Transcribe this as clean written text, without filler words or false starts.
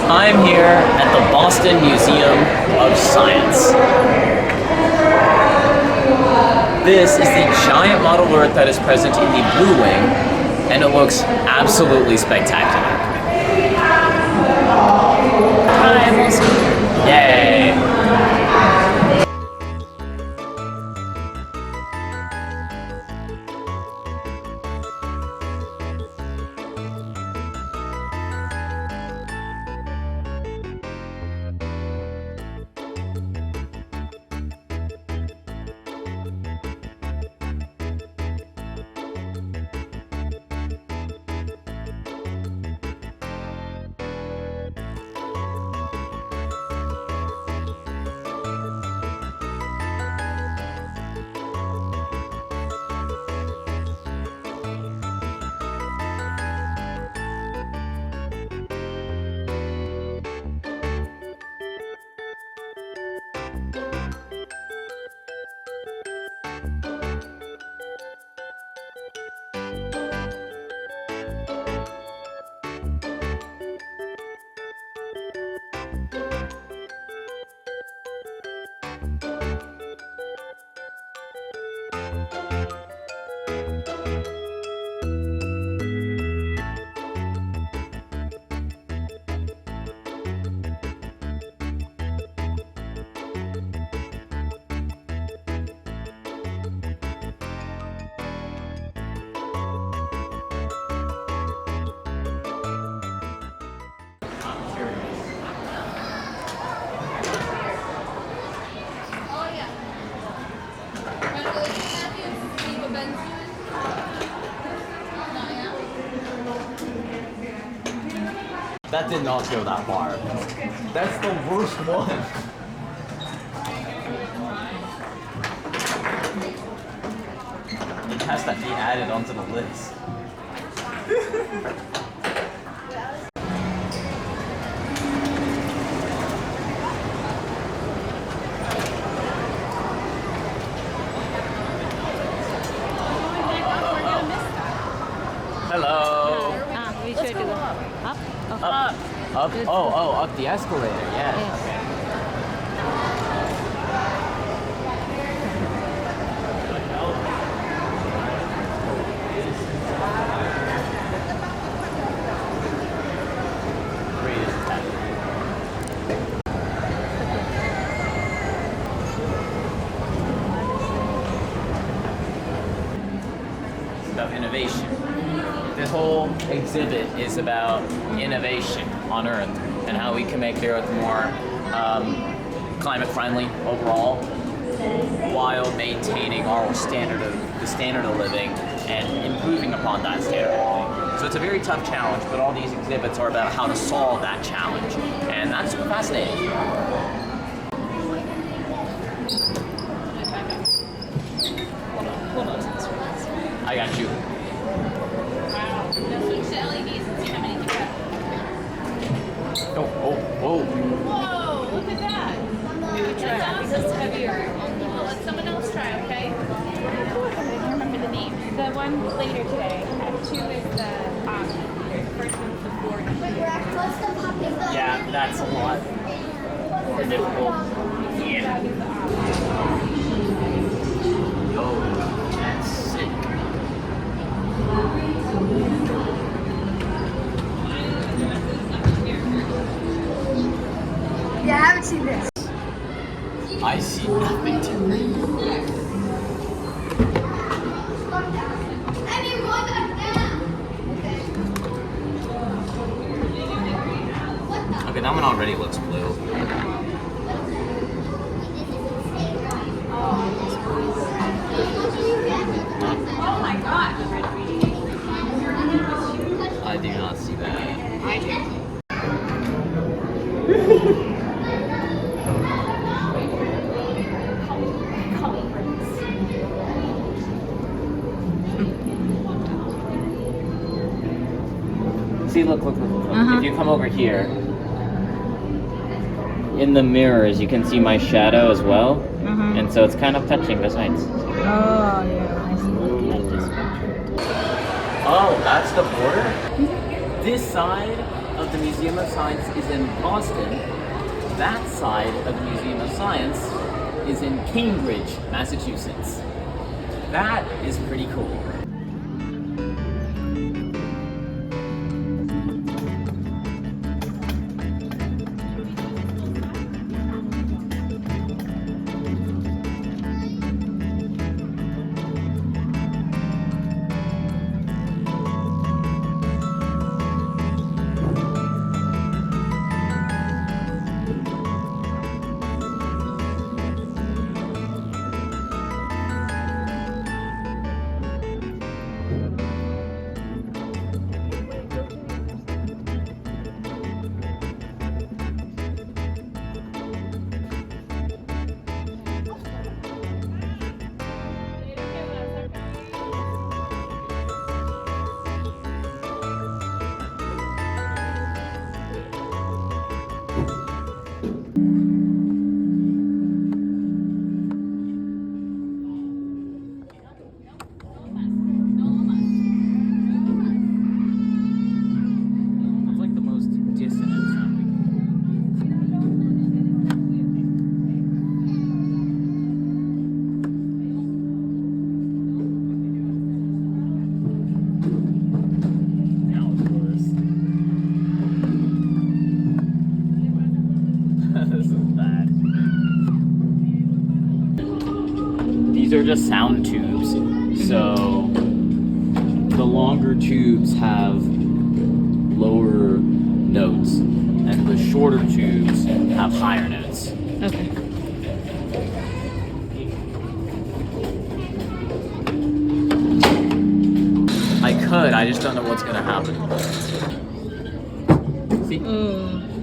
I'm here at the Boston Museum of Science. This is the giant mottled Earth that is present in the Blue Wing, and it looks absolutely spectacular. Hi, I'm also here. Yay! That did not go that far. That's the worst one. It has to be added onto the list. Hello. We should go up. Up. Oh, up the escalator. Yes. Okay. It's about innovation. This whole exhibit is about innovation on Earth and how we can make the Earth more climate friendly overall, while maintaining our standard of living and improving upon that standard of living. So it's a very tough challenge, but all these exhibits are about how to solve that challenge, and that's super fascinating. Hold on. I got you. Oh. Whoa, look at that. That sounds heavier. Well, let someone else try, okay? I don't remember the name. The one later today. 2 is the first one's the 4. Yeah, that's a lot more difficult. Yeah. Yo, that's sick. Yeah, I haven't seen this. I see nothing to read. Okay, that one already looks blue. Oh my god. I do not see that. I do. See, look. If you come over here, in the mirrors, you can see my shadow as well. And so it's kind of touching the sides. Oh, yeah. I see. Oh, that's the border? This side of the Museum of Science is in Boston. That side of the Museum of Science is in Cambridge, Massachusetts. That is pretty cool. These are just sound tubes. So the longer tubes have lower notes, and the shorter tubes have higher notes. Okay. I could, I just don't know what's gonna happen. See? Oh.